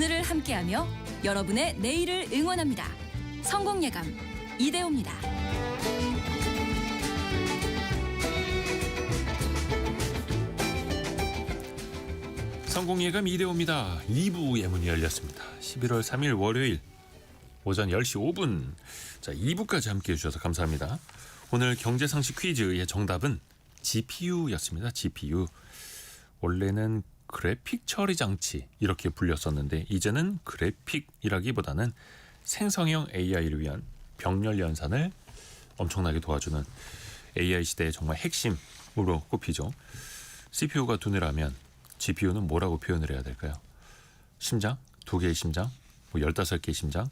오늘을 함께하며 여러분의 내일을 응원합니다. 성공예감 이대호입니다. 성공예감 이대호입니다. 2부 예문이 열렸습니다. 11월 3일 월요일 오전 10시 5분. 자, 2부까지 함께해 주셔서 감사합니다. 오늘 경제상식 퀴즈의 정답은 GPU였습니다. GPU. 원래는 그래픽 처리 장치 이렇게 불렸었는데 이제는 그래픽이라기보다는 생성형 AI를 위한 병렬 연산을 엄청나게 도와주는 AI 시대의 정말 핵심으로 꼽히죠. CPU가 두뇌라면 GPU는 뭐라고 표현을 해야 될까요? 심장? 2개의 심장? 뭐 15개의 심장?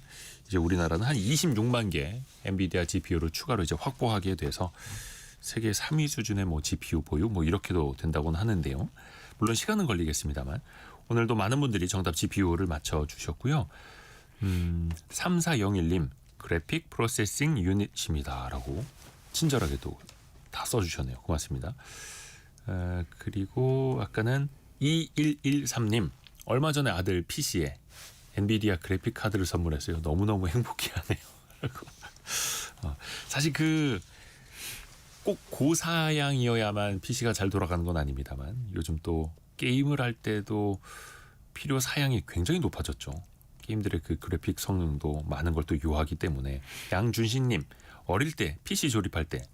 이제 우리나라는 한 26만 개 엔비디아 GPU를 추가로 이제 확보하게 돼서 세계 3위 수준의 뭐 GPU 보유 뭐 이렇게도 된다고는 하는데요. 물론 시간은 걸리겠습니다만 오늘도 많은 분들이 정답 GPU를 맞춰주셨고요. 3401님 그래픽 프로세싱 유닛입니다 라고 친절하게 또 다 써주셨네요. 고맙습니다. 그리고 아까는 2113님 얼마 전에 아들 PC에 엔비디아 그래픽 카드를 선물했어요. 너무너무 행복해하네요. 사실 꼭 고사양이어야만 PC가 잘 돌아가는 건 아닙니다만 요즘 또 게임을 할 때도 필요 사양이 굉장히 높아졌죠. 게임들의 그 그래픽 성능도 많은 걸 또 요하기 때문에 양준신님 어릴 때 PC 조립할 때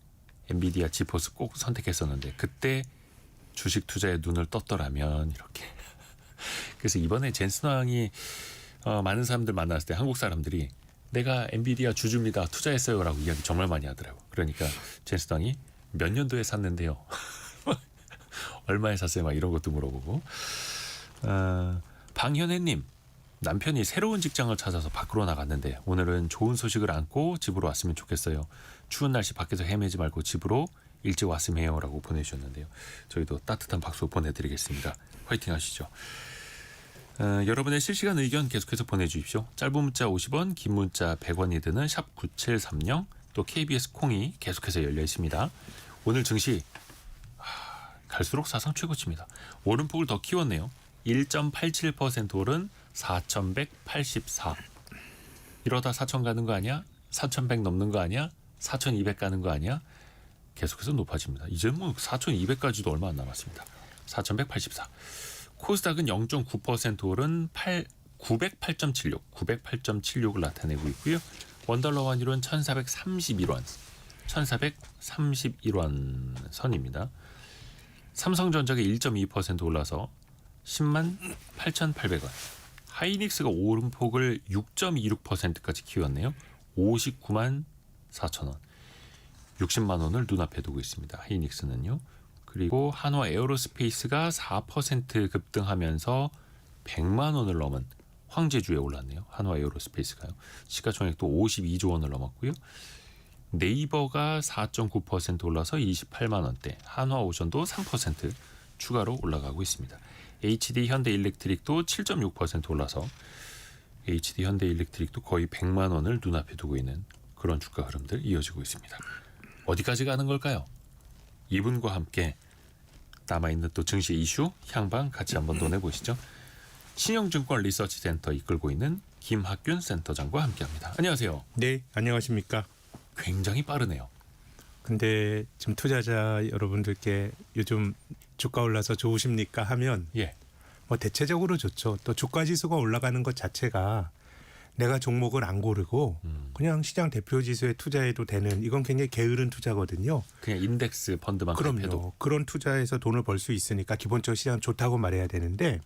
엔비디아 지포스 꼭 선택했었는데 그때 주식 투자에 눈을 떴더라면 이렇게. 그래서 이번에 젠슨 왕이 많은 사람들 만났을 때 한국 사람들이 내가 엔비디아 주주입니다. 투자했어요라고 이야기 정말 많이 하더라고요. 그러니까 젠슨 왕이 몇 년도에 샀는데요. 얼마에 샀어요? 막 이런 것도 물어보고. 방현애님 남편이 새로운 직장을 찾아서 밖으로 나갔는데 오늘은 좋은 소식을 안고 집으로 왔으면 좋겠어요. 추운 날씨 밖에서 헤매지 말고 집으로 일찍 왔으면 해요 라고 보내주셨는데요. 저희도 따뜻한 박수 보내드리겠습니다. 화이팅 하시죠. 여러분의 실시간 의견 계속해서 보내주십시오. 짧은 문자 50원, 긴 문자 100원이 드는 샵 9730 또 KBS 콩이 계속해서 열려 있습니다. 오늘 증시 갈수록 사상 최고치입니다. 오름폭을 더 키웠네요. 1.87% 오른 4,184. 이러다 4,000 가는 거 아니야? 4,100 넘는 거 아니야? 4,200 가는 거 아니야? 계속해서 높아집니다. 이제 뭐 4,200까지도 얼마 안 남았습니다. 4,184. 코스닥은 0.9% 오른 908.76, 908.76을 나타내고 있고요. 원달러 환율은 1,431원, 1,431원 선입니다. 삼성전자가 1.2% 올라서 108,800원. 하이닉스가 오름폭을 6.26%까지 키웠네요. 594,000원. 60만 원을 눈앞에 두고 있습니다. 하이닉스는요. 그리고 한화 에어로스페이스가 4% 급등하면서 100만 원을 넘은 황제주에 올랐네요. 한화 에어로스페이스가요. 시가총액도 52조 원을 넘었고요. 네이버가 4.9% 올라서 28만 원대. 한화오션도 3% 추가로 올라가고 있습니다. HD 현대일렉트릭도 7.6% 올라서 HD 현대일렉트릭도 거의 100만 원을 눈앞에 두고 있는 그런 주가 흐름들 이어지고 있습니다. 어디까지 가는 걸까요? 이분과 함께 남아있는 또 증시 이슈 향방 같이 한번 논해보시죠. 신영증권 리서치센터 이끌고 있는 김학균 센터장과 함께합니다. 안녕하세요. 네, 안녕하십니까. 굉장히 빠르네요. 근데 지금 투자자 여러분들께 요즘 주가 올라서 좋으십니까 하면 뭐 대체적으로 좋죠. 또 주가 지수가 올라가는 것 자체가 내가 종목을 안 고르고 그냥 시장 대표 지수에 투자해도 되는 이건 굉장히 게으른 투자거든요. 그냥 인덱스 펀드만 그럼요. 그런 투자에서 돈을 벌 수 있으니까 기본적으로 시장 좋다고 말해야 되는데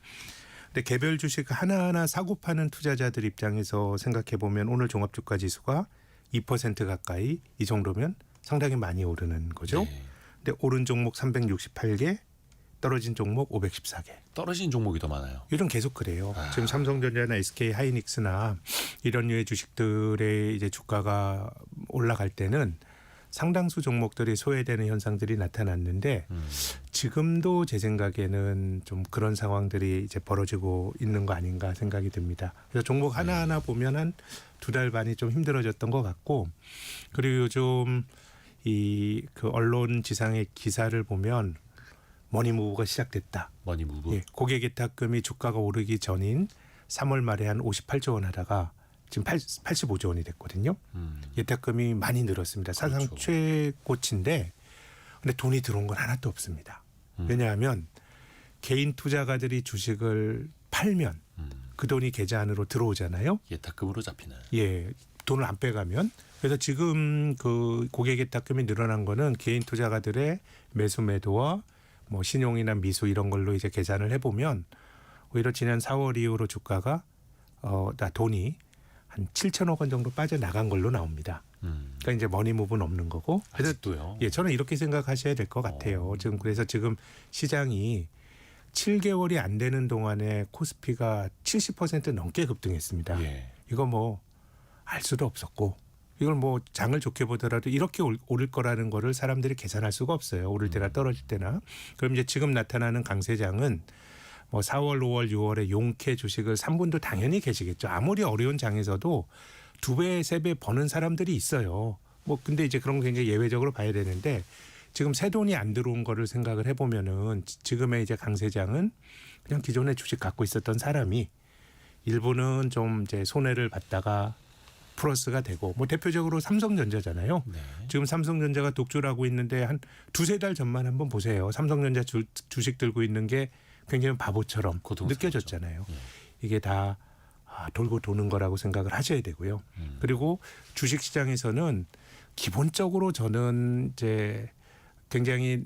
근데 개별 주식 하나하나 사고 파는 투자자들 입장에서 생각해 보면 오늘 종합주가 지수가 2% 가까이 이 정도면 상당히 많이 오르는 거죠. 네. 근데 오른 종목 368개, 떨어진 종목 514개. 떨어진 종목이 더 많아요. 이런 계속 그래요. 지금 삼성전자나 SK 하이닉스나 이런 류의 주식들의 이제 주가가 올라갈 때는 상당수 종목들이 소외되는 현상들이 나타났는데 지금도 제 생각에는 좀 그런 상황들이 이제 벌어지고 있는 거 아닌가 생각이 듭니다. 그래서 종목 하나하나 보면 한 2달 반이 좀 힘들어졌던 것 같고 그리고 요즘 그 언론 지상의 기사를 보면 머니무브가 시작됐다. 머니무브. 고객 예탁금이 주가가 오르기 전인 3월 말에 한 58조 원 하다가 지금 85조 원이 됐거든요. 예탁금이 많이 늘었습니다. 사상 그렇죠. 최고치인데 근데 돈이 들어온 건 하나도 없습니다. 왜냐하면 개인 투자가들이 주식을 팔면 그 돈이 계좌 안으로 들어오잖아요. 예탁금으로 잡히는. 예, 돈을 안 빼가면. 그래서 지금 그 고객 예탁금이 늘어난 거는 개인 투자가들의 매수 매도와 뭐 신용이나 미수 이런 걸로 이제 계산을 해보면 오히려 지난 4월 이후로 주가가 돈이 한 7천억 원 정도 빠져나간 걸로 나옵니다. 그러니까 이제 머니무브는 없는 거고. 그래서 아직도요. 예, 저는 이렇게 생각하셔야 될 것 같아요. 그래서 지금 시장이 7개월이 안 되는 동안에 코스피가 70% 넘게 급등했습니다. 예. 이거 뭐 알 수도 없었고 이걸 뭐 장을 좋게 보더라도 이렇게 오를 거라는 거를 사람들이 계산할 수가 없어요. 오를 때나 떨어질 때나. 그럼 이제 지금 나타나는 강세장은 뭐 4월, 5월, 6월에 용케 주식을 산 분도 당연히 계시겠죠. 아무리 어려운 장에서도 2배, 3배 버는 사람들이 있어요. 뭐 근데 이제 그런 거 굉장히 예외적으로 봐야 되는데 지금 새 돈이 안 들어온 거를 생각을 해보면은 지금의 이제 강세장은 그냥 기존에 주식 갖고 있었던 사람이 일부는 좀 이제 손해를 봤다가 플러스가 되고 뭐 대표적으로 삼성전자잖아요. 네. 지금 삼성전자가 독주를 하고 있는데 한 2-3달 전만 한번 보세요. 삼성전자 주식 들고 있는 게 굉장히 바보처럼 고통스럽죠. 느껴졌잖아요. 예. 이게 다 돌고 도는 거라고 생각을 하셔야 되고요. 그리고 주식시장에서는 기본적으로 저는 이제 굉장히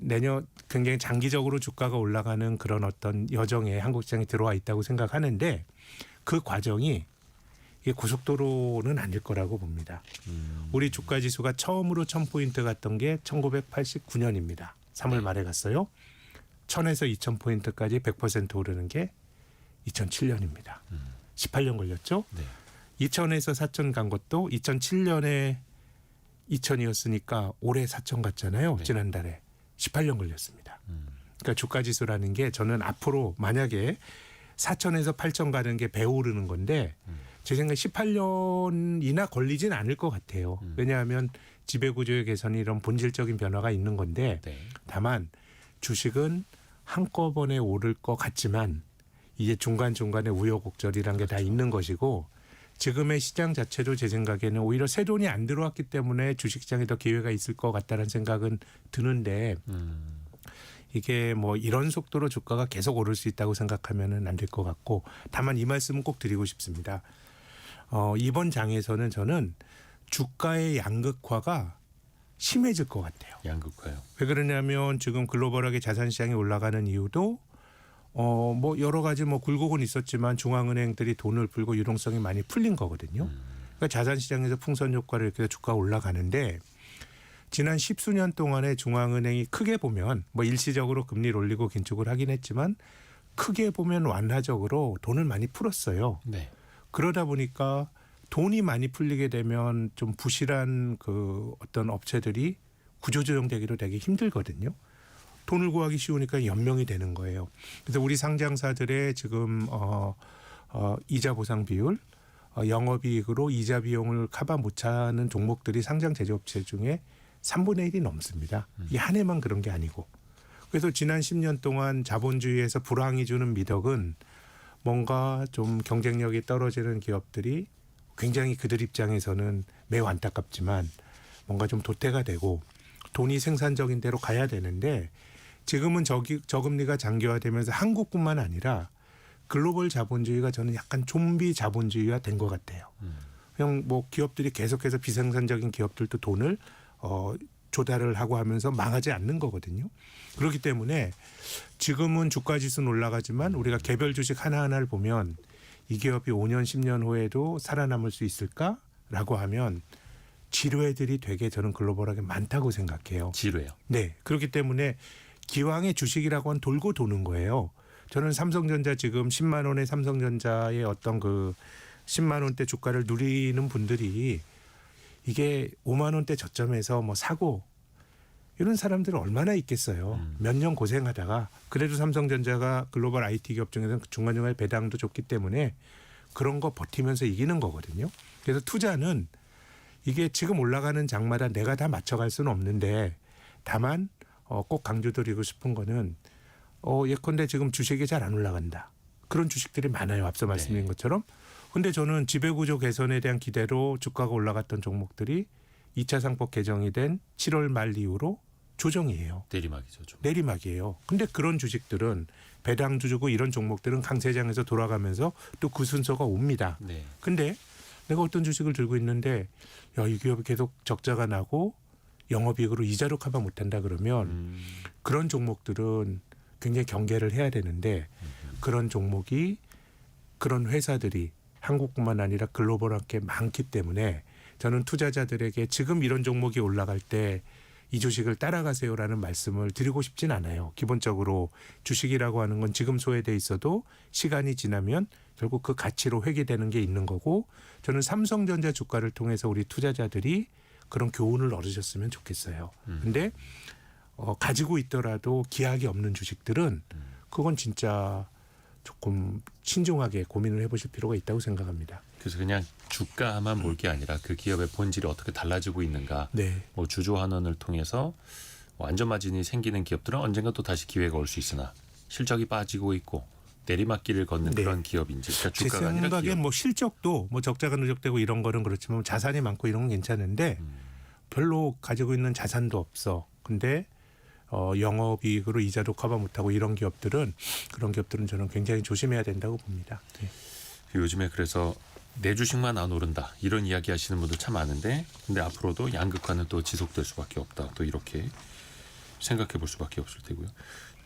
장기적으로 주가가 올라가는 그런 어떤 여정에 한국 시장이 들어와 있다고 생각하는데 그 과정이 이게 고속도로는 아닐 거라고 봅니다. 우리 주가 지수가 처음으로 1000포인트 갔던 게 1989년입니다. 3월 말에 갔어요. 1000에서 2000포인트까지 100% 오르는 게 2007년입니다. 18년 걸렸죠. 네. 2000에서 4000 간 것도 2007년에 2000이었으니까 올해 4000 갔잖아요. 네. 지난달에 18년 걸렸습니다. 그러니까 주가 지수라는 게 저는 앞으로 만약에 4000에서 8000 가는 게 배오르는 건데 제 생각에 18년이나 걸리진 않을 것 같아요. 왜냐하면 지배구조의 개선이 이런 본질적인 변화가 있는 건데 네. 다만 주식은 한꺼번에 오를 것 같지만 이게 중간중간에 우여곡절이란 게 다 있는 것이고 지금의 시장 자체도 제 생각에는 오히려 새 돈이 안 들어왔기 때문에 주식시장에 더 기회가 있을 것 같다는 생각은 드는데 이게 뭐 이런 속도로 주가가 계속 오를 수 있다고 생각하면은 안 될 것 같고 다만 이 말씀은 꼭 드리고 싶습니다. 이번 장에서는 저는 주가의 양극화가 심해질 것 같아요. 양극화요. 왜 그러냐면 지금 글로벌하게 자산시장이 올라가는 이유도 뭐 여러 가지 뭐 굴곡은 있었지만 중앙은행들이 돈을 풀고 유동성이 많이 풀린 거거든요. 그러니까 자산시장에서 풍선 효과를 이렇게 해서 주가가 올라가는데 지난 10수년 동안에 중앙은행이 크게 보면 뭐 일시적으로 금리를 올리고 긴축을 하긴 했지만 크게 보면 완화적으로 돈을 많이 풀었어요. 네. 그러다 보니까 돈이 많이 풀리게 되면 좀 부실한 그 어떤 업체들이 구조조정되기도 되게 힘들거든요. 돈을 구하기 쉬우니까 연명이 되는 거예요. 그래서 우리 상장사들의 지금 이자 보상 비율, 영업이익으로 이자 비용을 커버 못 차는 종목들이 상장 제조업체 중에 3분의 1이 넘습니다. 이 한 해만 그런 게 아니고. 그래서 지난 10년 동안 자본주의에서 불황이 주는 미덕은 뭔가 좀 경쟁력이 떨어지는 기업들이 굉장히 그들 입장에서는 매우 안타깝지만 뭔가 좀 도태가 되고 돈이 생산적인 대로 가야 되는데 지금은 저금리가 장기화되면서 한국뿐만 아니라 글로벌 자본주의가 저는 약간 좀비 자본주의화 된 것 같아요. 그냥 뭐 기업들이 계속해서 비생산적인 기업들도 돈을 조달을 하고 하면서 망하지 않는 거거든요. 그렇기 때문에 지금은 주가 지수는 올라가지만 우리가 개별 주식 하나하나를 보면 이 기업이 5년, 10년 후에도 살아남을 수 있을까라고 하면 지뢰들이 되게 저는 글로벌하게 많다고 생각해요. 지뢰요. 네. 그렇기 때문에 기왕의 주식이라고 하면 돌고 도는 거예요. 저는 삼성전자 지금 10만 원의 삼성전자의 어떤 그 10만 원대 주가를 누리는 분들이 이게 5만 원대 저점에서 뭐 사고 이런 사람들은 얼마나 있겠어요. 몇 년 고생하다가 그래도 삼성전자가 글로벌 IT 기업 중에서는 중간중간에 배당도 좋기 때문에 그런 거 버티면서 이기는 거거든요. 그래서 투자는 이게 지금 올라가는 장마다 내가 다 맞춰갈 수는 없는데 다만 꼭 강조드리고 싶은 거는 예컨대 지금 주식이 잘 안 올라간다. 그런 주식들이 많아요. 앞서 말씀드린 것처럼. 근데 저는 지배구조 개선에 대한 기대로 주가가 올라갔던 종목들이 2차 상법 개정이 된 7월 말 이후로 조정이에요. 내리막이죠. 좀. 내리막이에요. 근데 그런 주식들은 배당주 주고 이런 종목들은 강세장에서 돌아가면서 또 그 순서가 옵니다. 네. 근데 내가 어떤 주식을 들고 있는데 야, 이 기업이 계속 적자가 나고 영업이익으로 이자로 커버 못한다 그러면 그런 종목들은 굉장히 경계를 해야 되는데 그런 종목이 그런 회사들이 한국뿐만 아니라 글로벌하게 많기 때문에 저는 투자자들에게 지금 이런 종목이 올라갈 때 이 주식을 따라가세요라는 말씀을 드리고 싶진 않아요. 기본적으로 주식이라고 하는 건 지금 소외돼 있어도 시간이 지나면 결국 그 가치로 회귀되는 게 있는 거고 저는 삼성전자 주가를 통해서 우리 투자자들이 그런 교훈을 얻으셨으면 좋겠어요. 근데 가지고 있더라도 기약이 없는 주식들은 그건 진짜 조금 신중하게 고민을 해보실 필요가 있다고 생각합니다. 그래서 그냥 주가만 볼 게 아니라 그 기업의 본질이 어떻게 달라지고 있는가. 네. 뭐 주주환원을 통해서 완전 마진이 생기는 기업들은 언젠가 또 다시 기회가 올 수 있으나 실적이 빠지고 있고 내리막길을 걷는 네. 그런 기업인지. 그러니까 제 주가가 아니라 생각엔 기업. 뭐 실적도 뭐 적자가 누적되고 이런 거는 그렇지만 자산이 많고 이런 건 괜찮은데 별로 가지고 있는 자산도 없어. 근데 영업이익으로 이자도 커버 못하고 이런 기업들은 그런 기업들은 저는 굉장히 조심해야 된다고 봅니다. 네. 요즘에 그래서 내 주식만 안 오른다 이런 이야기 하시는 분들 참 많은데 근데 앞으로도 양극화는 또 지속될 수밖에 없다. 또 이렇게 생각해 볼 수밖에 없을 테고요.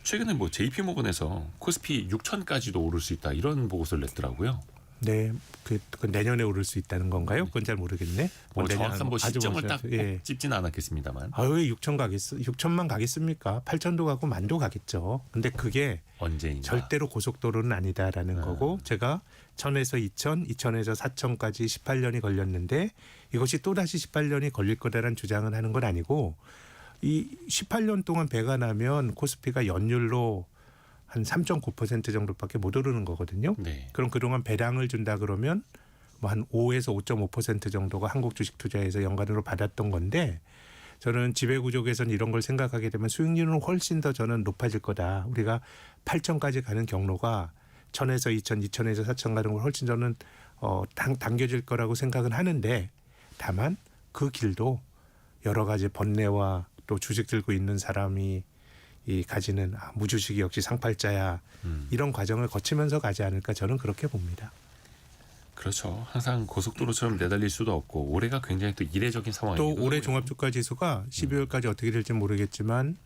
최근에 뭐 JP모건에서 코스피 6천까지도 오를 수 있다 이런 보고서를 냈더라고요. 네, 그 내년에 오를 수 있다는 건가요? 그건 잘 모르겠네. 뭐 정확한 뭐 아주 시점을 먼저, 딱 예. 찝지는 않았겠습니다만 왜 6천만 가겠습니까? 8천도 가고 만도 가겠죠. 근데 그게 언제인가. 절대로 고속도로는 아니다라는 거고 제가 1000에서 2000, 2000에서 4000까지 18년이 걸렸는데 이것이 또다시 18년이 걸릴 거다라는 주장을 하는 건 아니고 이 18년 동안 배가 나면 코스피가 연율로 한 3.9% 정도밖에 못 오르는 거거든요. 네. 그럼 그동안 배당을 준다 그러면 뭐 한 5에서 5.5% 정도가 한국 주식 투자에서 연간으로 받았던 건데 저는 지배구조 개선 이런 걸 생각하게 되면 수익률은 훨씬 더 저는 높아질 거다. 우리가 8천까지 가는 경로가 1000에서 2000, 2000에서 4000 가는 걸 훨씬 저는 당겨질 거라고 생각은 하는데 다만 그 길도 여러 가지 번뇌와 또 주식 들고 있는 사람이 이 가지는 무주식이 역시 상팔자야 이런 과정을 거치면서 가지 않을까 저는 그렇게 봅니다. 그렇죠. 항상 고속도로처럼 내달릴 수도 없고 올해가 굉장히 또 이례적인 상황이기도 또 올해 하고요. 종합주가지수가 12월까지 어떻게 될지 모르겠지만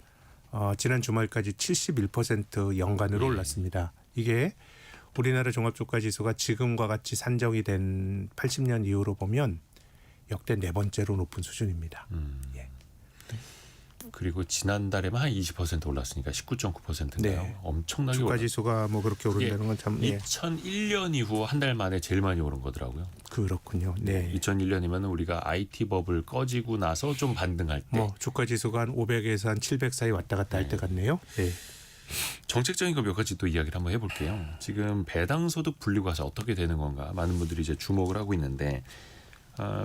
지난 주말까지 71% 연간으로 네. 올랐습니다. 이게 우리나라 종합주가지수가 지금과 같이 산정이 된 80년 이후로 보면 역대 네 번째로 높은 수준입니다. 예. 그리고 지난달에만 한 20% 올랐으니까 19.9%인가요? 네. 엄청나게 주가지수가 뭐 그렇게 오른다는 건 참 2001년 이후 한 달 만에 제일 많이 오른 거더라고요. 그렇군요. 네. 2001년이면 우리가 IT 버블 꺼지고 나서 좀 반등할 때 뭐 주가지수가 한 500에서 한 700 사이 왔다 갔다 할 때 같네요. 네. 정책적인 거 몇 가지 또 이야기를 한번 해볼게요. 지금 배당소득 분리과세 어떻게 되는 건가 많은 분들이 이제 주목을 하고 있는데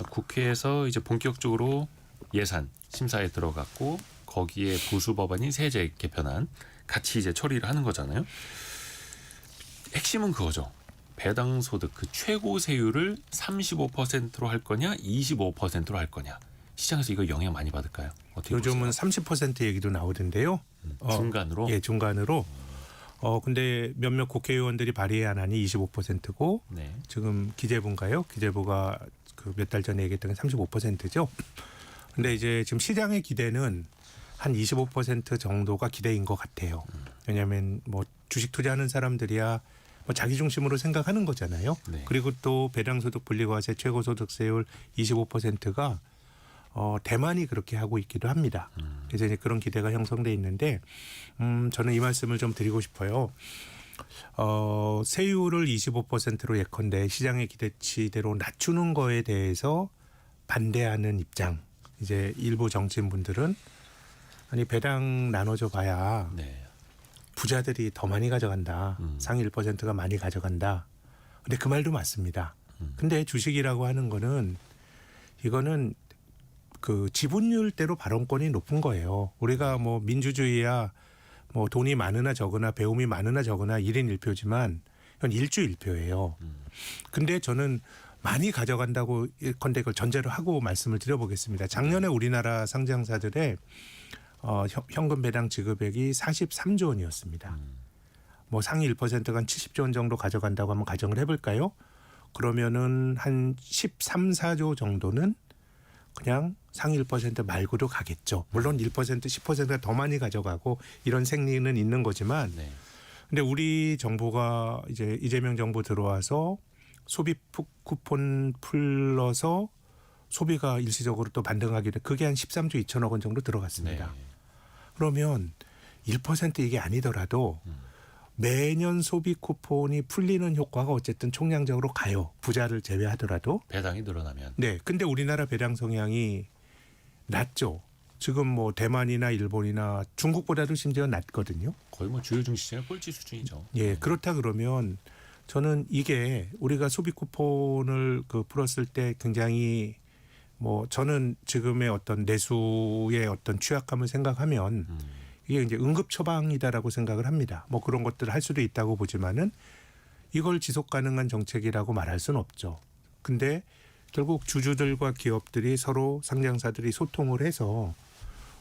국회에서 이제 본격적으로 예산 심사에 들어갔고 거기에 부수 법안인 세제 개편안 같이 이제 처리를 하는 거잖아요. 핵심은 그거죠. 배당소득 그 최고 세율을 35%로 할 거냐 25%로 할 거냐. 시장에서 이거 영향 많이 받을까요? 어떻게 요즘은 보세요? 30% 얘기도 나오던데요. 중간으로? 예, 중간으로. 근데 몇몇 국회의원들이 발의한 안이 25%고 네. 지금 기재부인가요? 기재부가 그 몇 달 전에 얘기했던 게 35%죠. 근데 이제 지금 시장의 기대는 한 25% 정도가 기대인 것 같아요. 왜냐하면 뭐 주식 투자하는 사람들이야 뭐 자기 중심으로 생각하는 거잖아요. 네. 그리고 또 배당소득 분리과세 최고소득세율 25%가 대만이 그렇게 하고 있기도 합니다. 그래서 이제 그런 기대가 형성돼 있는데 저는 이 말씀을 좀 드리고 싶어요. 세율을 25%로 예컨대 시장의 기대치대로 낮추는 거에 대해서 반대하는 입장. 이제 일부 정치인분들은 아니 배당 나눠줘 봐야 네. 부자들이 더 많이 가져간다. 상위 1%가 많이 가져간다. 근데 그 말도 맞습니다. 근데 주식이라고 하는 거는 이거는 그 지분율대로 발언권이 높은 거예요. 우리가 뭐 민주주의야 뭐 돈이 많으나 적으나 배움이 많으나 적으나 1인 1표지만 이건 일주일표예요. 근데 저는 많이 가져간다고 건데 그걸 전제로 하고 말씀을 드려보겠습니다. 작년에 우리나라 상장사들의 현금 배당 지급액이 43조 원이었습니다. 뭐 상위 1%가 한 70조 원 정도 가져간다고 한번 가정을 해볼까요? 그러면은 한 13, 4조 정도는 그냥 상위 1% 말고도 가겠죠. 물론 1%, 10%가 더 많이 가져가고 이런 생리는 있는 거지만 네. 근데 우리 정부가 이제 이재명 정부 들어와서 소비 쿠폰 풀러서 소비가 일시적으로 또 반등하게 돼 그게 한 13조 2천억 원 정도 들어갔습니다. 네. 그러면 1% 이게 아니더라도 매년 소비 쿠폰이 풀리는 효과가 어쨌든 총량적으로 가요. 부자를 제외하더라도. 배당이 늘어나면. 네. 근데 우리나라 배당 성향이 낮죠. 지금 뭐 대만이나 일본이나 중국보다도 심지어 낮거든요. 거의 뭐 주요 증시장의 꼴찌 수준이죠. 예. 그렇다 그러면 저는 이게 우리가 소비 쿠폰을 풀었을 때 굉장히 뭐 저는 지금의 어떤 내수의 어떤 취약감을 생각하면 이게 이제 응급 처방이다라고 생각을 합니다. 뭐 그런 것들을 할 수도 있다고 보지만은 이걸 지속 가능한 정책이라고 말할 수는 없죠. 근데 결국 주주들과 기업들이 서로 상장사들이 소통을 해서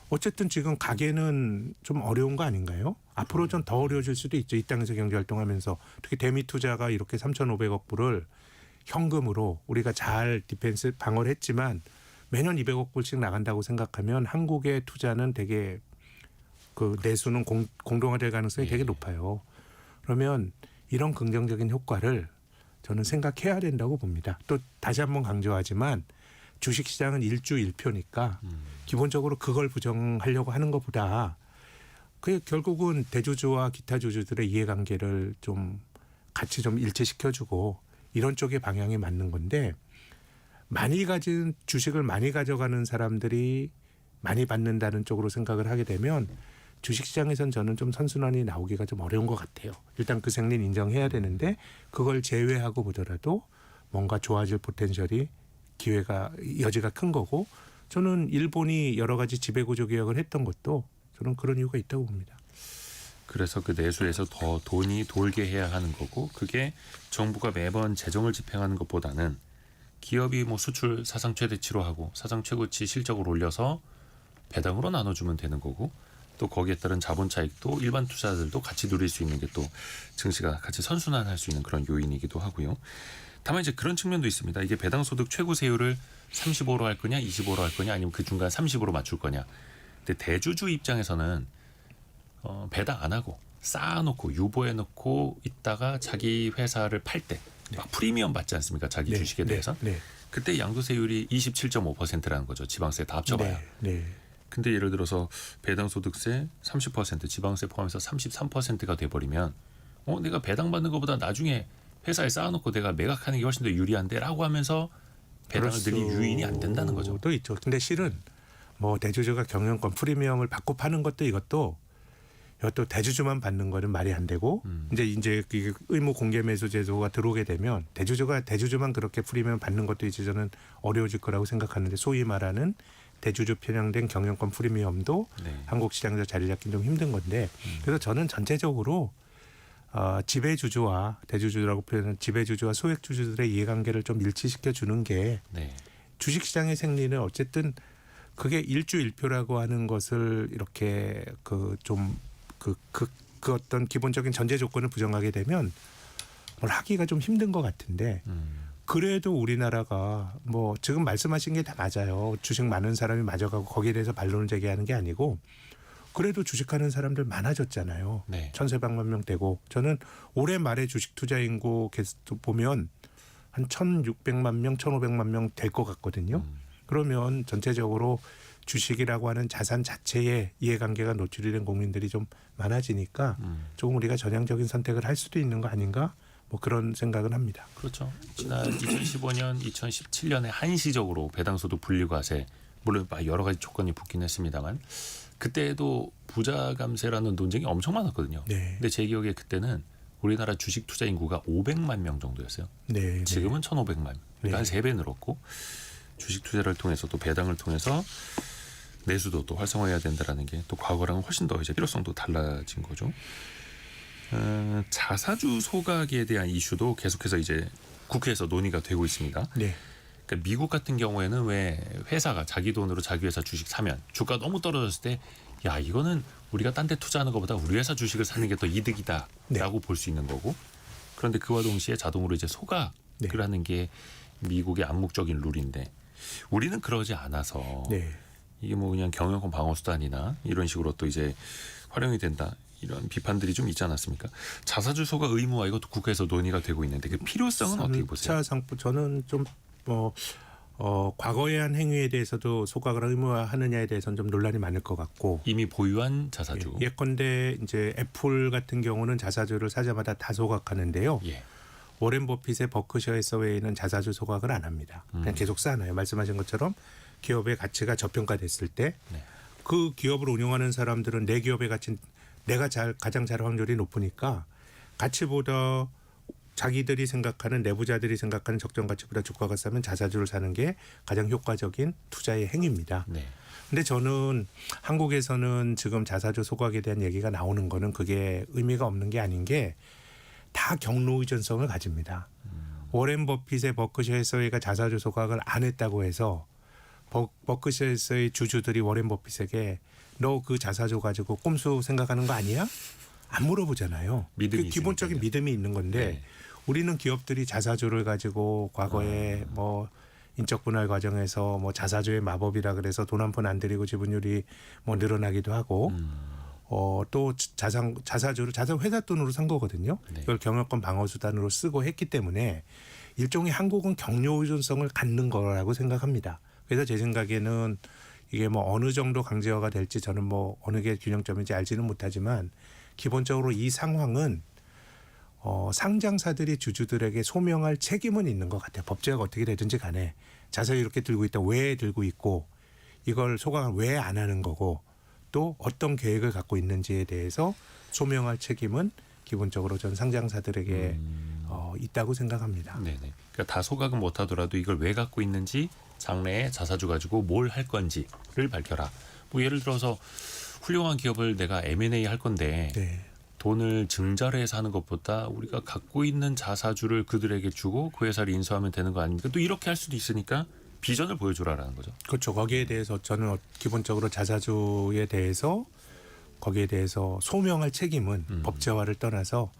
어쨌든 지금 가게는 좀 어려운 거 아닌가요? 앞으로 좀 더 어려워질 수도 있죠. 이 땅에서 경제활동하면서 특히 대미 투자가 이렇게 3,500억 불을 현금으로 우리가 잘 디펜스 방어를 했지만 매년 200억 불씩 나간다고 생각하면 한국의 투자는 되게 그 내수는 공동화될 가능성이 되게 높아요. 그러면 이런 긍정적인 효과를 저는 생각해야 된다고 봅니다. 또 다시 한번 강조하지만 주식시장은 일주일표니까 기본적으로 그걸 부정하려고 하는 것보다 그 결국은 대주주와 기타 주주들의 이해관계를 좀 같이 좀 일치시켜주고 이런 쪽의 방향이 맞는 건데 많이 가진 주식을 많이 가져가는 사람들이 많이 받는다는 쪽으로 생각을 하게 되면 주식시장에선 저는 좀 선순환이 나오기가 좀 어려운 것 같아요. 일단 그 생리는 인정해야 되는데 그걸 제외하고 보더라도 뭔가 좋아질 포텐셜이 기회가 여지가 큰 거고 저는 일본이 여러 가지 지배구조 개혁을 했던 것도 저는 그런 이유가 있다고 봅니다. 그래서 그 내수에서 더 돈이 돌게 해야 하는 거고 그게 정부가 매번 재정을 집행하는 것보다는 기업이 뭐 수출 사상 최대치로 하고 사상 최고치 실적을 올려서 배당으로 나눠주면 되는 거고 또 거기에 따른 자본 차익도 일반 투자자들도 같이 누릴 수 있는 게 또 증시가 같이 선순환할 수 있는 그런 요인이기도 하고요. 다만 이제 그런 측면도 있습니다. 이게 배당 소득 최고 세율을 35로 할 거냐 25로 할 거냐 아니면 그 중간 30으로 맞출 거냐. 근데 대주주 입장에서는 배당 안 하고 쌓아놓고 유보해놓고 있다가 자기 회사를 팔 때 막 프리미엄 받지 않습니까? 자기 주식에 대해서. 그때 양도세율이 27.5%라는 거죠. 지방세 다 합쳐봐야. 근데 예를 들어서 배당소득세 30%, 지방세 포함해서 33%가 돼버리면 내가 배당 받는 것보다 나중에 회사에 쌓아놓고 내가 매각하는 게 훨씬 더 유리한데라고 하면서 배당을 늘릴 유인이 안 된다는 거죠. 또 있죠. 근데 실은 뭐 대주주가 경영권 프리미엄을 받고 파는 것도 이것도 대주주만 받는 거는 말이 안 되고 이제 의무 공개 매수 제도가 들어오게 되면 대주주만 그렇게 프리미엄 받는 것도 이제 저는 어려워질 거라고 생각하는데 소위 말하는 대주주 편향된 경영권 프리미엄도 한국 시장에서 자리 잡기는 좀 힘든 건데 그래서 저는 전체적으로 지배주주와 대주주라고 표현하는 지배주주와 소액주주들의 이해관계를 좀 일치시켜 주는 게 주식시장의 생리는 어쨌든 그게 일주일표라고 하는 것을 이렇게 그 어떤 기본적인 전제 조건을 부정하게 되면 뭘 하기가 좀 힘든 것 같은데 그래도 우리나라가 뭐 지금 말씀하신 게 다 맞아요. 주식 많은 사람이 맞아가고 거기에 대해서 반론을 제기하는 게 아니고 그래도 주식하는 사람들 많아졌잖아요. 1,300만 명 되고 저는 올해 말에 주식 투자 인구 계속 보면 한 1,600만 명, 1,500만 명 될 것 같거든요. 그러면 전체적으로 주식이라고 하는 자산 자체에 이해관계가 노출이 된 국민들이 좀 많아지니까 조금 우리가 전향적인 선택을 할 수도 있는 거 아닌가 뭐 그런 생각은 합니다. 그렇죠. 지난 2015년, 2017년에 한시적으로 배당소득 분리과세 물론 여러 가지 조건이 붙긴 했습니다만 그때도 부자 감세라는 논쟁이 엄청 많았거든요. 근데 제 기억에 그때는 우리나라 주식 투자 인구가 500만 명 정도였어요. 지금은 1,500만. 그러니까 한 3배 늘었고 주식 투자를 통해서 또 배당을 통해서 내수도 또 활성화해야 된다라는 게 또 과거랑은 훨씬 더 이제 필요성도 달라진 거죠. 자사주 소각에 대한 이슈도 계속해서 이제 국회에서 논의가 되고 있습니다. 네. 그러니까 미국 같은 경우에는 왜 회사가 자기 돈으로 자기 회사 주식 사면 주가 너무 떨어졌을 때 야 이거는 우리가 딴 데 투자하는 것보다 우리 회사 주식을 사는 게 더 이득이다라고 네. 볼 수 있는 거고 그런데 그와 동시에 자동으로 이제 소각을 네. 하는 게 미국의 암묵적인 룰인데 우리는 그러지 않아서 네. 이게 뭐 그냥 경영권 방어 수단이나 이런 식으로 또 이제 활용이 된다. 이런 비판들이 좀 있지 않았습니까? 자사주 소각 의무화 이것도 국회에서 논의가 되고 있는데 그 필요성은 어떻게 보세요? 3차 상품 저는 좀 과거에 한 행위에 대해서도 소각을 의무화하느냐에 대해서는 좀 논란이 많을 것 같고 이미 보유한 자사주. 예컨대 이제 애플 같은 경우는 자사주를 사자마자 다 소각하는데요. 예. 워렌 버핏의 버크셔 해서웨이는 자사주 소각을 안 합니다. 그냥 계속 사나요. 말씀하신 것처럼 기업의 가치가 저평가됐을 때 그 기업을 운영하는 사람들은 내 기업의 가치 내가 가장 잘 확률이 높으니까 가치보다 자기들이 생각하는 내부자들이 생각하는 적정 가치보다 주가가 싸면 자사주를 사는 게 가장 효과적인 투자의 행위입니다. 네. 근데 저는 한국에서는 지금 자사주 소각에 대한 얘기가 나오는 거는 그게 의미가 없는 게 아닌 게 다 경로 의존성을 가집니다. 워렌 버핏의 버크셔 해서웨이가 자사주 소각을 안 했다고 해서 버크셔 해서웨이 주주들이 워렌 버핏에게 너 그 자사주 가지고 꼼수 생각하는 거 아니야? 안 물어보잖아요. 믿음이 그 기본적인 있으니까요. 믿음이 있는 건데 네. 우리는 기업들이 자사주를 가지고 과거에 뭐 인적 분할 과정에서 뭐 자사주의 마법이라 그래서 돈 한 푼 안 들이고 지분율이 뭐 늘어나기도 하고 또 자사주를 자사 회사 돈으로 산 거거든요. 네. 이걸 경영권 방어 수단으로 쓰고 했기 때문에 일종의 한국은 경로 의존성을 갖는 거라고 생각합니다. 그래서 제 생각에는 이게 뭐 어느 정도 강제화가 될지 저는 뭐 어느 게 균형점인지 알지는 못하지만 기본적으로 이 상황은 상장사들이 주주들에게 소명할 책임은 있는 것 같아요. 법제가 어떻게 되든지 간에 자사주 이렇게 들고 있다 왜 들고 있고 이걸 소각을 왜 안 하는 거고 또 어떤 계획을 갖고 있는지에 대해서 소명할 책임은 기본적으로 전 상장사들에게 있다고 생각합니다. 네네. 그러니까 다 소각은 못하더라도 이걸 왜 갖고 있는지 장래에 자사주 가지고 뭘 할 건지를 밝혀라. 뭐 예를 들어서 훌륭한 기업을 내가 M&A 할 건데 네. 돈을 증자를 해서 하는 것보다 우리가 갖고 있는 자사주를 그들에게 주고 그 회사를 인수하면 되는 거 아닙니까? 또 이렇게 할 수도 있으니까 비전을 보여주라라는 거죠. 그렇죠. 거기에 대해서 저는 기본적으로 자사주에 대해서 거기에 대해서 소명할 책임은 법제화를 떠나서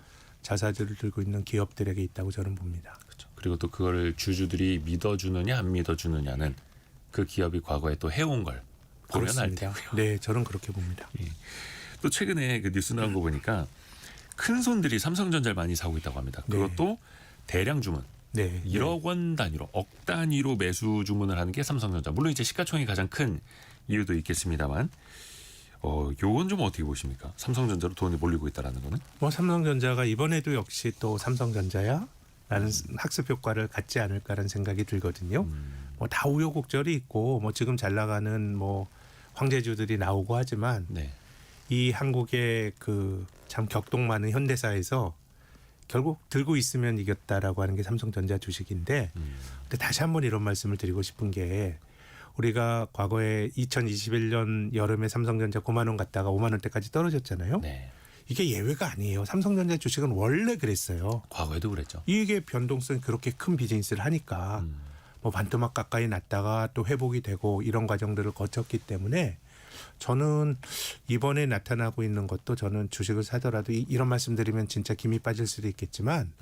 자사주를 들고 있는 기업들에게 있다고 저는 봅니다. 그렇죠. 그리고 또 그거를 주주들이 믿어주느냐 안 믿어주느냐는 그 기업이 과거에 또 해온 걸 보면 알 그렇습니다. 테고요. 네, 저는 그렇게 봅니다. 또 최근에 그 뉴스 나온 거 보니까 큰 손들이 삼성전자를 많이 사고 있다고 합니다. 그것도 대량 주문. 네, 1억 원 단위로 억 단위로 매수 주문을 하는 게 삼성전자. 물론 이제 시가총액이 가장 큰 이유도 있겠습니다만 요건 좀 어떻게 보십니까? 삼성전자로 돈이 몰리고 있다라는 거는? 뭐 삼성전자가 이번에도 역시 또 삼성전자야? 라는 학습 효과를 갖지 않을까라는 생각이 들거든요. 뭐 다 우여곡절이 있고 뭐 지금 잘 나가는 뭐 황제주들이 나오고 하지만 네. 이 한국의 그 참 격동 많은 현대사에서 결국 들고 있으면 이겼다라고 하는 게 삼성전자 주식인데 근데 다시 한번 이런 말씀을 드리고 싶은 게 우리가 과거에 2021년 여름에 삼성전자 9만 원 갔다가 5만 원대까지 떨어졌잖아요. 네. 이게 예외가 아니에요. 삼성전자 주식은 원래 그랬어요. 과거에도 그랬죠. 이게 변동성이 그렇게 큰 비즈니스를 하니까 뭐 반토막 가까이 났다가 또 회복이 되고 이런 과정들을 거쳤기 때문에 저는 이번에 나타나고 있는 것도 저는 주식을 사더라도 이런 말씀드리면 진짜 김이 빠질 수도 있겠지만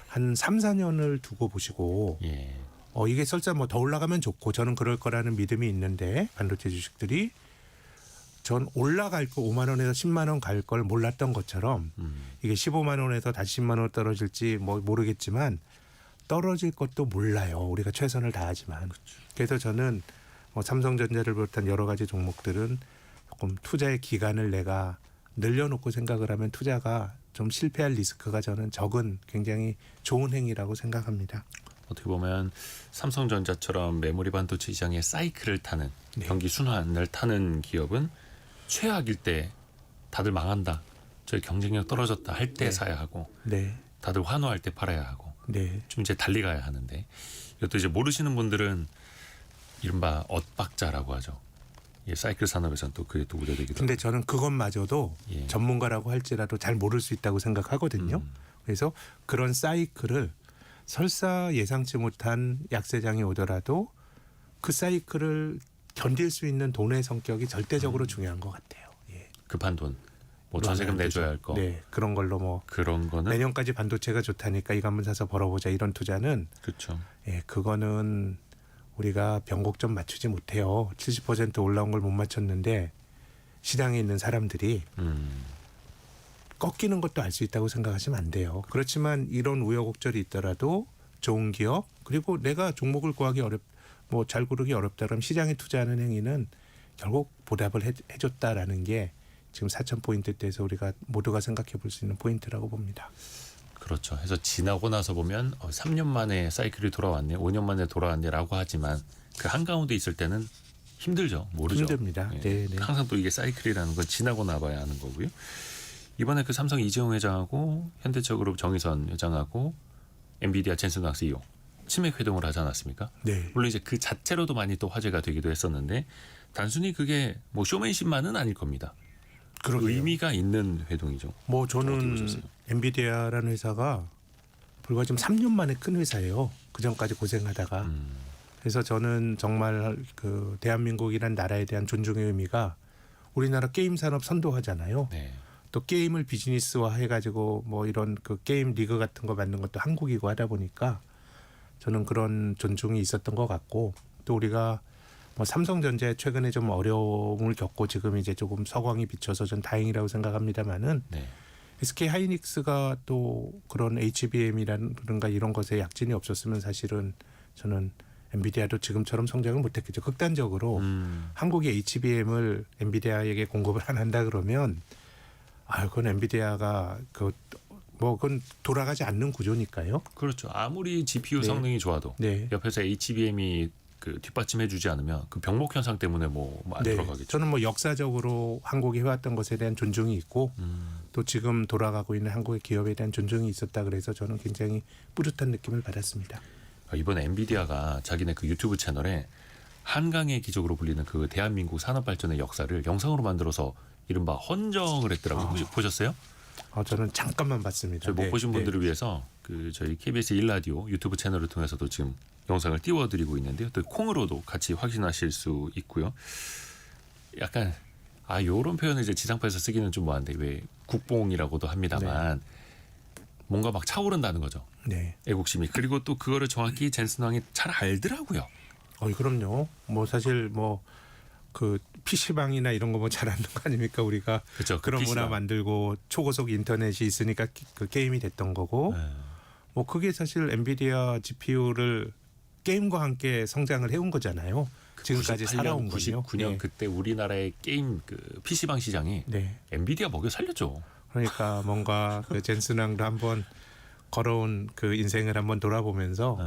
한 3, 4년을 두고 보시고 예. 이게 설사 뭐 더 올라가면 좋고 저는 그럴 거라는 믿음이 있는데 반도체 주식들이 전 올라갈 거 5만 원에서 10만 원 갈 걸 몰랐던 것처럼 이게 15만 원에서 다시 10만 원 떨어질지 뭐 모르겠지만 떨어질 것도 몰라요. 우리가 최선을 다하지만. 그래서 저는 삼성전자를 비롯한 여러 가지 종목들은 조금 투자의 기간을 내가 늘려놓고 생각을 하면 투자가 좀 실패할 리스크가 저는 적은 굉장히 좋은 행위라고 생각합니다. 어떻게 보면 삼성전자처럼 메모리 반도체 시장의 사이클을 타는 네. 경기 순환을 타는 기업은 최악일 때 다들 망한다. 저희 경쟁력 떨어졌다 할 때 네. 사야 하고 네, 다들 환호할 때 팔아야 하고 네, 좀 이제 달리 가야 하는데 이것도 이제 모르시는 분들은 이른바 엇박자라고 하죠. 예, 사이클 산업에서는 또 그게 또 우려되기도 근데 저는 그것마저도 예. 전문가라고 할지라도 잘 모를 수 있다고 생각하거든요. 그래서 그런 사이클을 설사 예상치 못한 약세장이 오더라도 그 사이클을 견딜 수 있는 돈의 성격이 절대적으로 중요한 것 같아요. 예. 급한 돈, 뭐 전세금 내줘야 할 거, 네, 그런 걸로 뭐 그런 거는 내년까지 반도체가 좋다니까 이거 한번 사서 벌어보자 이런 투자는 그렇죠. 예, 그거는 우리가 변곡점 맞추지 못해요. 70% 올라온 걸 못 맞췄는데 시장에 있는 사람들이 꺾이는 것도 알 수 있다고 생각하시면 안 돼요. 그렇지만 이런 우여곡절이 있더라도 좋은 기업 그리고 내가 종목을 구하기 뭐 잘 고르기 어렵다 그러면 시장에 투자하는 행위는 결국 보답을 해줬다라는 게 지금 4,000포인트대에서 우리가 모두가 생각해 볼 수 있는 포인트라고 봅니다. 그렇죠. 해서 지나고 나서 보면 3년 만에 사이클이 돌아왔네, 5년 만에 돌아왔네라고 하지만 그 한가운데 있을 때는 힘들죠. 모르죠. 힘듭니다. 예. 네, 네. 항상 또 이게 사이클이라는 건 지나고 나봐야 하는 거고요. 이번에 그 삼성 이재용 회장하고 현대차그룹 정의선 회장하고 엔비디아 젠슨 왁스 CEO 치맥 회동을 하지 않았습니까? 네. 물론 이제 그 자체로도 많이 또 화제가 되기도 했었는데 단순히 그게 뭐 쇼맨십만은 아닐 겁니다. 그러게요. 의미가 있는 회동이죠. 뭐 어떻게 저는 보셨어요? 엔비디아라는 회사가 불과 지금 3년 만에 큰 회사예요. 그 전까지 고생하다가. 그래서 저는 정말 그 대한민국이란 나라에 대한 존중의 의미가 우리나라 게임 산업 선도하잖아요. 네. 또 게임을 비즈니스화 해가지고 뭐 이런 그 게임 리그 같은 거 만든 것도 한국이고 하다 보니까 저는 그런 존중이 있었던 것 같고 또 우리가 뭐 삼성전자 최근에 좀 어려움을 겪고 지금 이제 조금 서광이 비쳐서 전 다행이라고 생각합니다만은 네. SK 하이닉스가 또 그런 HBM이라든가 이런 것에 약진이 없었으면 사실은 저는 엔비디아도 지금처럼 성장을 못했겠죠. 극단적으로 한국이 HBM을 엔비디아에게 공급을 안 한다 그러면 그건 엔비디아가 그건 돌아가지 않는 구조니까요. 그렇죠. 아무리 GPU 네. 성능이 좋아도 네. 옆에서 HBM이 그 뒷받침해주지 않으면 그 병목 현상 때문에 뭐 안 돌아가겠죠. 저는 뭐 역사적으로 한국이 해왔던 것에 대한 존중이 있고 또 지금 돌아가고 있는 한국의 기업에 대한 존중이 있었다 그래서 저는 굉장히 뿌듯한 느낌을 받았습니다. 이번 엔비디아가 자기네 그 유튜브 채널에 한강의 기적으로 불리는 그 대한민국 산업 발전의 역사를 영상으로 만들어서 이른바 헌정을 했더라고요. 보셨어요? 저는 잠깐만 봤습니다. 저희 못 네, 보신 네. 분들을 위해서 그 저희 KBS 1라디오 유튜브 채널을 통해서도 지금 영상을 띄워드리고 있는데요. 또 콩으로도 같이 확인하실 수 있고요. 약간 요런 표현을 이제 지상파에서 쓰기는 좀 뭐한데 왜 국뽕이라고도 합니다만 뭔가 막 차오른다는 거죠. 네. 애국심이. 그리고 또 그거를 정확히 젠슨 왕이 잘 알더라고요. 그럼요. 뭐 사실 뭐 그 PC방이나 이런 거 뭐 잘하는 거 아닙니까? 우리가 그렇죠. 그런 문화 PC방. 만들고 초고속 인터넷이 있으니까 그 게임이 됐던 거고 뭐 그게 사실 엔비디아 GPU를 게임과 함께 성장을 해온 거잖아요. 지금까지 98년, 살아온 거요. 99년 그때 우리나라의 게임 그 PC방 시장이 네. 엔비디아 먹여 살렸죠. 그러니까 뭔가 그 젠슨왕도 한번 걸어온 그 인생을 한번 돌아보면서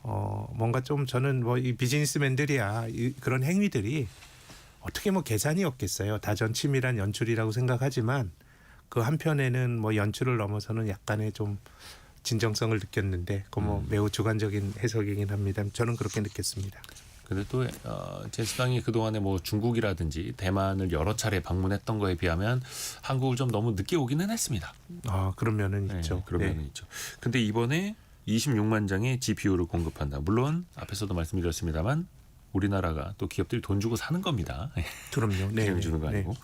뭔가 좀 저는 뭐 이 비즈니스맨들이야 그런 행위들이 어떻게 뭐 계산이 없겠어요. 다전 치밀한 연출이라고 생각하지만 그 한편에는 뭐 연출을 넘어서는 약간의 좀 진정성을 느꼈는데 그 뭐 매우 주관적인 해석이긴 합니다. 저는 그렇게 느꼈습니다. 근데 또 젠슨 왕이 그동안에 뭐 중국이라든지 대만을 여러 차례 방문했던 거에 비하면 한국을 좀 너무 늦게 오기는 했습니다. 그런 면은 네, 있죠. 그런 면은 있죠. 근데 이번에 26만 장의 GPU를 공급한다. 물론 앞에서도 말씀드렸습니다만 우리나라가 또 기업들이 돈 주고 사는 겁니다. 그럼요. 네, 그냥 주는 거 네. 아니고.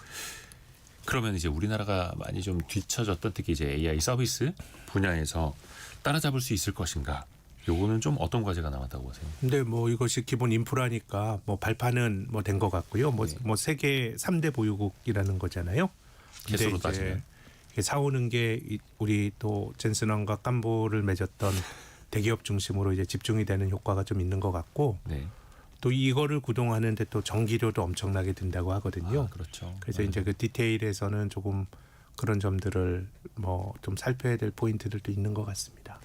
그러면 이제 우리나라가 많이 좀 뒤처졌던 특히 이제 AI 서비스 분야에서 따라잡을 수 있을 것인가? 요거는 좀 어떤 과제가 남았다고 보세요? 근데 뭐 이것이 기본 인프라니까 뭐 발판은 뭐 된 것 같고요. 뭐 세계 3대 보유국이라는 거잖아요. 근데 개수로 이제 따지면. 이게 사오는 게 우리 또 젠슨왕과 깜보를 맺었던 대기업 중심으로 이제 집중이 되는 효과가 좀 있는 것 같고 네. 또 이거를 구동하는데 또 전기료도 엄청나게 든다고 하거든요. 그렇죠. 그래서 이제 그 디테일에서는 조금 그런 점들을 뭐 좀 살펴야 될 포인트들도 있는 것 같습니다.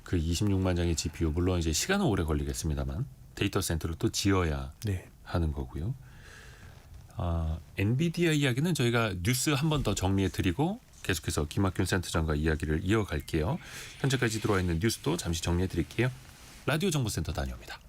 그 26만 장의 GPU 물론 이제 시간은 오래 걸리겠습니다만 데이터 센터를 또 지어야 네. 하는 거고요. 엔비디아 이야기는 저희가 뉴스 한 번 더 정리해 드리고 계속해서 김학균 센터장과 이야기를 이어갈게요. 현재까지 들어와 있는 뉴스도 잠시 정리해 드릴게요. 라디오 정보센터 다녀옵니다.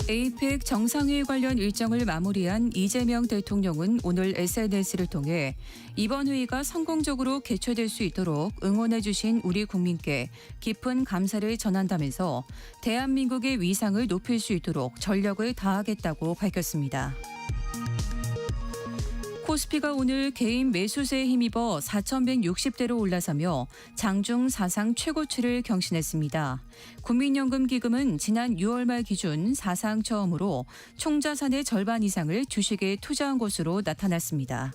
에이펙 정상회의 관련 일정을 마무리한 이재명 대통령은 오늘 SNS를 통해 이번 회의가 성공적으로 개최될 수 있도록 응원해 주신 우리 국민께 깊은 감사를 전한다면서 대한민국의 위상을 높일 수 있도록 전력을 다하겠다고 밝혔습니다. 코스피가 오늘 개인 매수세에 힘입어 4,160대로 올라서며 장중 사상 최고치를 경신했습니다. 국민연금기금은 지난 6월 말 기준 사상 처음으로 총자산의 절반 이상을 주식에 투자한 것으로 나타났습니다.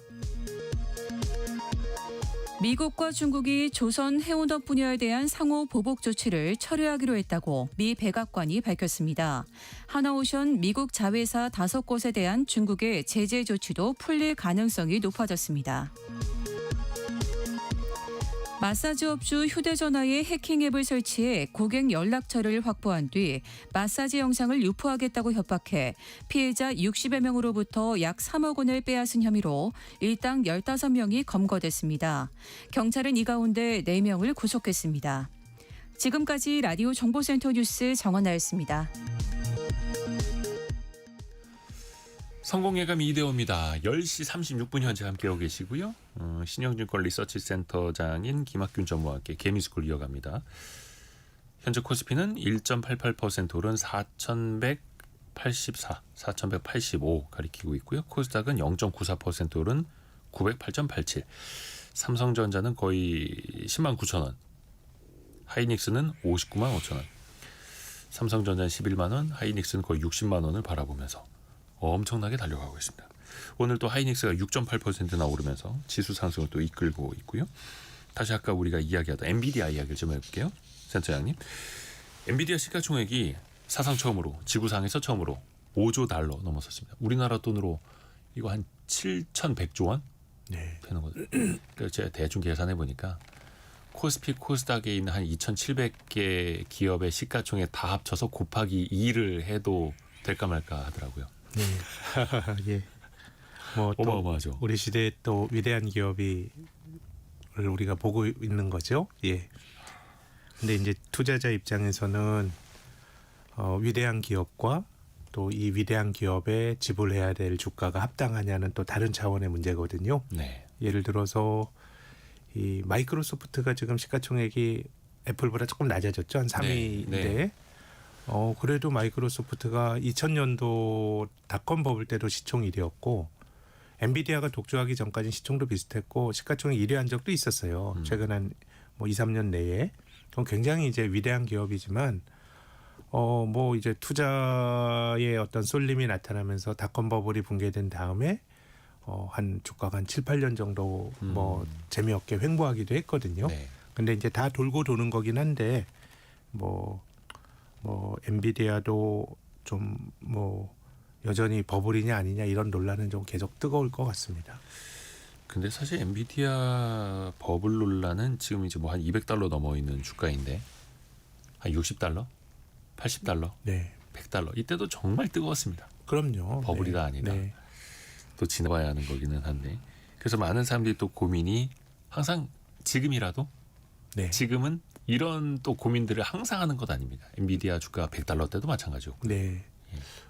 미국과 중국이 조선 해운업 분야에 대한 상호 보복 조치를 철회하기로 했다고 미 백악관이 밝혔습니다. 하나오션 미국 자회사 5곳에 대한 중국의 제재 조치도 풀릴 가능성이 높아졌습니다. 마사지 업주 휴대전화에 해킹 앱을 설치해 고객 연락처를 확보한 뒤 마사지 영상을 유포하겠다고 협박해 피해자 60여 명으로부터 약 3억 원을 빼앗은 혐의로 일당 15명이 검거됐습니다. 경찰은 이 가운데 4명을 구속했습니다. 지금까지 라디오 정보센터 뉴스 정원나였습니다. 성공예감 이대호입니다. 10시 36분 현재 함께하고 계시고요. 신영증권 리서치센터장인 김학균 전무와 함께 개미스쿨 이어갑니다. 현재 코스피는 1.88% 오른 4,184, 4,185 가리키고 있고요. 코스닥은 0.94% 오른 908.87. 삼성전자는 거의 10만 9천 원. 하이닉스는 59만 5천 원. 삼성전자는 11만 원, 하이닉스는 거의 60만 원을 바라보면서 엄청나게 달려가고 있습니다. 오늘 또 하이닉스가 6.8%나 오르면서 지수 상승을 또 이끌고 있고요. 다시 아까 우리가 이야기하던 엔비디아 이야기를 좀 해볼게요. 센터장님. 엔비디아 시가총액이 사상 처음으로 지구상에서 처음으로 5조 달러 넘어섰습니다. 우리나라 돈으로 이거 한 7,100조 원 네. 되는 거죠. 그래서 제가 대충 계산해 보니까 코스피 코스닥에 있는 한 2,700개 기업의 시가총액 다 합쳐서 곱하기 2를 해도 될까 말까 하더라고요. 네. 예. 뭐 또 어마어마하죠. 우리 시대에 또 위대한 기업이 우리가 보고 있는 거죠. 예. 근데 이제 투자자 입장에서는 위대한 기업과 또 이 위대한 기업에 지불해야 될 주가가 합당하냐는 또 다른 차원의 문제거든요. 네. 예를 들어서 이 마이크로소프트가 지금 시가총액이 애플보다 조금 낮아졌죠. 한 3위인데 네. 그래도 마이크로소프트가 2000년도 닷컴 버블 때도 시총 1위였고 엔비디아가 독주하기 전까지는 시총도 비슷했고 시가총액 1위 한 적도 있었어요. 최근 한 뭐 2, 3년 내에. 그럼 굉장히 이제 위대한 기업이지만 뭐 이제 투자의 어떤 쏠림이 나타나면서 닷컴 버블이 붕괴된 다음에 한 주가가 한 7, 8년 정도 뭐 재미없게 횡보하기도 했거든요. 네. 근데 이제 다 돌고 도는 거긴 한데 뭐 엔비디아도 좀 뭐 여전히 버블이냐 아니냐 이런 논란은 좀 계속 뜨거울 것 같습니다. 근데 사실 엔비디아 버블 논란은 지금 이제 뭐 한 200달러 넘어 있는 주가인데 한 60달러, 80달러, 네. 100달러 이때도 정말 뜨거웠습니다. 그럼요. 버블이가 네. 아니다. 네. 또 지나봐야 하는 거기는 한데 그래서 많은 사람들이 또 고민이 항상 지금이라도 네. 지금은 이런 또 고민들을 항상 하는 것 아닙니다. 엔비디아 주가 100달러 때도 마찬가지였고. 네.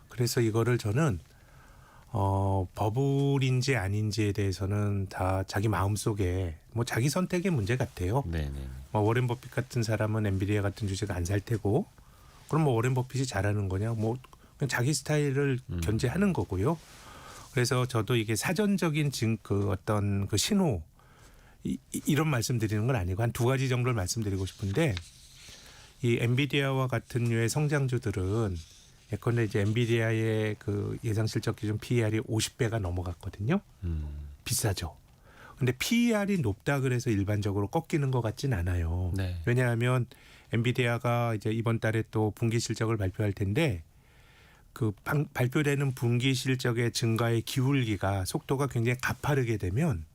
그래서 이거를 저는 버블인지 아닌지에 대해서는 다 자기 마음속에 뭐 자기 선택의 문제 같아요. 네네. 뭐 워렌 버핏 같은 사람은 엔비디아 같은 주식 안 살 테고 그럼 뭐 워렌 버핏이 잘하는 거냐 뭐 그냥 자기 스타일을 견제하는 거고요. 그래서 저도 이게 사전적인 그 어떤 그 신호 이런 말씀 드리는 건 아니고 한 두 가지 정도를 말씀드리고 싶은데 이 엔비디아와 같은 류의 성장주들은 예컨대 이제 엔비디아의 그 예상 실적 기준 PER이 50배가 넘어갔거든요. 비싸죠. 근데 PER이 높다 그래서 일반적으로 꺾이는 것 같진 않아요. 네. 왜냐하면 엔비디아가 이제 이번 달에 또 분기 실적을 발표할 텐데 그 발표되는 분기 실적의 증가의 기울기가 속도가 굉장히 가파르게 되면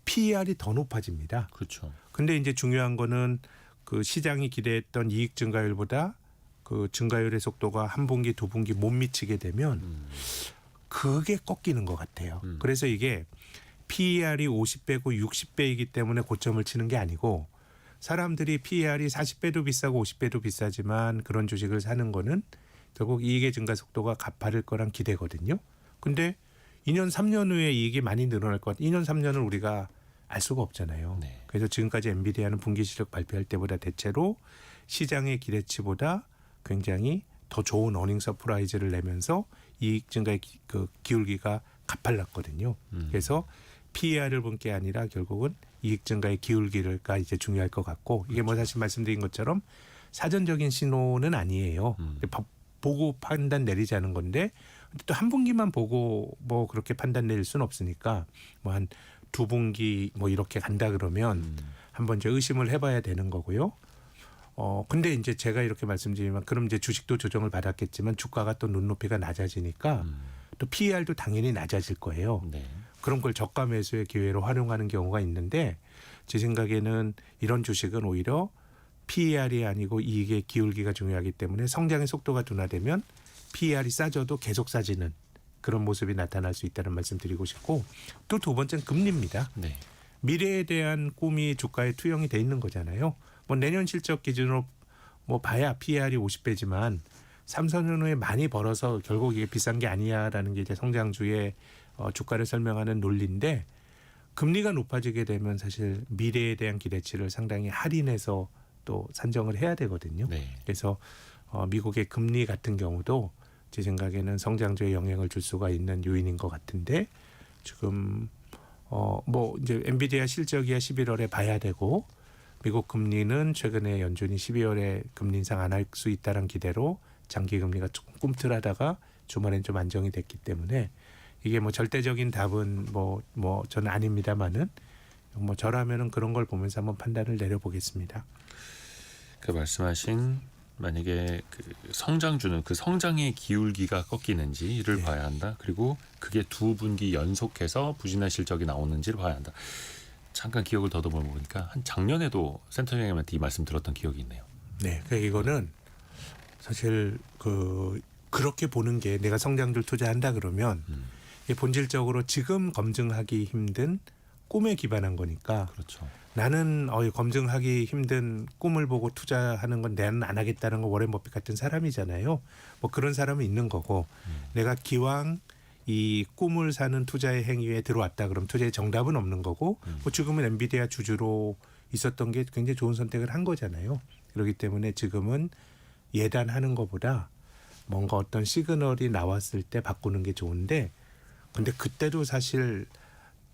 PER이 더 높아집니다. 그렇죠. 근데 이제 중요한 거는 그 시장이 기대했던 이익 증가율보다 그 증가율의 속도가 한 분기, 두 분기 못 미치게 되면 그게 꺾이는 것 같아요. 그래서 이게 PER이 50배고 60배이기 때문에 고점을 치는 게 아니고 사람들이 PER이 40배도 비싸고 50배도 비싸지만 그런 주식을 사는 거는 결국 이익의 증가 속도가 가파를 거란 기대거든요. 근데 2년 3년 후에 이익이 많이 늘어날 것 같아요. 2년 3년을 우리가 알 수가 없잖아요. 네. 그래서 지금까지 엔비디아는 분기 실적 발표할 때보다 대체로 시장의 기대치보다 굉장히 더 좋은 어닝 서프라이즈를 내면서 이익 증가의 그 기울기가 가팔랐거든요. 그래서 PER을 본 게 아니라 결국은 이익 증가의 기울기가 이제 중요할 것 같고 이게 뭐 사실 말씀드린 것처럼 사전적인 신호는 아니에요. 보고 판단 내리자는 건데 또 한 분기만 보고 뭐 그렇게 판단 내릴 수는 없으니까 뭐 한 두 분기 뭐 이렇게 간다 그러면 한번 이제 의심을 해봐야 되는 거고요. 근데 이제 제가 이렇게 말씀드리면 그럼 이제 주식도 조정을 받았겠지만 주가가 또 눈높이가 낮아지니까 또 PER도 당연히 낮아질 거예요. 네. 그런 걸 저가 매수의 기회로 활용하는 경우가 있는데 제 생각에는 이런 주식은 오히려 PER이 아니고 이익의 기울기가 중요하기 때문에 성장의 속도가 둔화되면 PER이 싸져도 계속 싸지는 그런 모습이 나타날 수 있다는 말씀 드리고 싶고 또 두 번째는 금리입니다. 네. 미래에 대한 꿈이 주가에 투영이 돼 있는 거잖아요. 뭐 내년 실적 기준으로 뭐 봐야 PER이 50배지만 3, 4년 후에 많이 벌어서 결국 이게 비싼 게 아니야라는 게 이제 성장주의 주가를 설명하는 논리인데 금리가 높아지게 되면 사실 미래에 대한 기대치를 상당히 할인해서 또 산정을 해야 되거든요. 네. 그래서 미국의 금리 같은 경우도 제 생각에는 성장주에 영향을 줄 수가 있는 요인인 것 같은데 지금 뭐 이제 엔비디아 실적이야 11월에 봐야 되고 미국 금리는 최근에 연준이 12월에 금리 인상 안 할 수 있다는 기대로 장기 금리가 조금 꿈틀하다가 주말엔 좀 안정이 됐기 때문에 이게 뭐 절대적인 답은 뭐 저는 아닙니다만은 뭐 저라면은 그런 걸 보면서 한번 판단을 내려보겠습니다. 그 말씀하신 만약에 그 성장주는 그 성장의 기울기가 꺾이는지를 네. 봐야 한다. 그리고 그게 두 분기 연속해서 부진한 실적이 나오는지를 봐야 한다. 잠깐 기억을 더듬어 보니까 한 작년에도 센터장님한테 이 말씀 들었던 기억이 있네요. 네, 그러니까 이거는 사실 그렇게 보는 게 내가 성장주를 투자한다 그러면 이게 본질적으로 지금 검증하기 힘든 꿈에 기반한 거니까 그렇죠. 나는 검증하기 힘든 꿈을 보고 투자하는 건 나는 안 하겠다는 거 워렌 버핏 같은 사람이잖아요. 뭐 그런 사람은 있는 거고 내가 기왕 이 꿈을 사는 투자의 행위에 들어왔다 그럼 투자의 정답은 없는 거고 뭐 지금은 엔비디아 주주로 있었던 게 굉장히 좋은 선택을 한 거잖아요. 그렇기 때문에 지금은 예단하는 것보다 뭔가 어떤 시그널이 나왔을 때 바꾸는 게 좋은데 근데 그때도 사실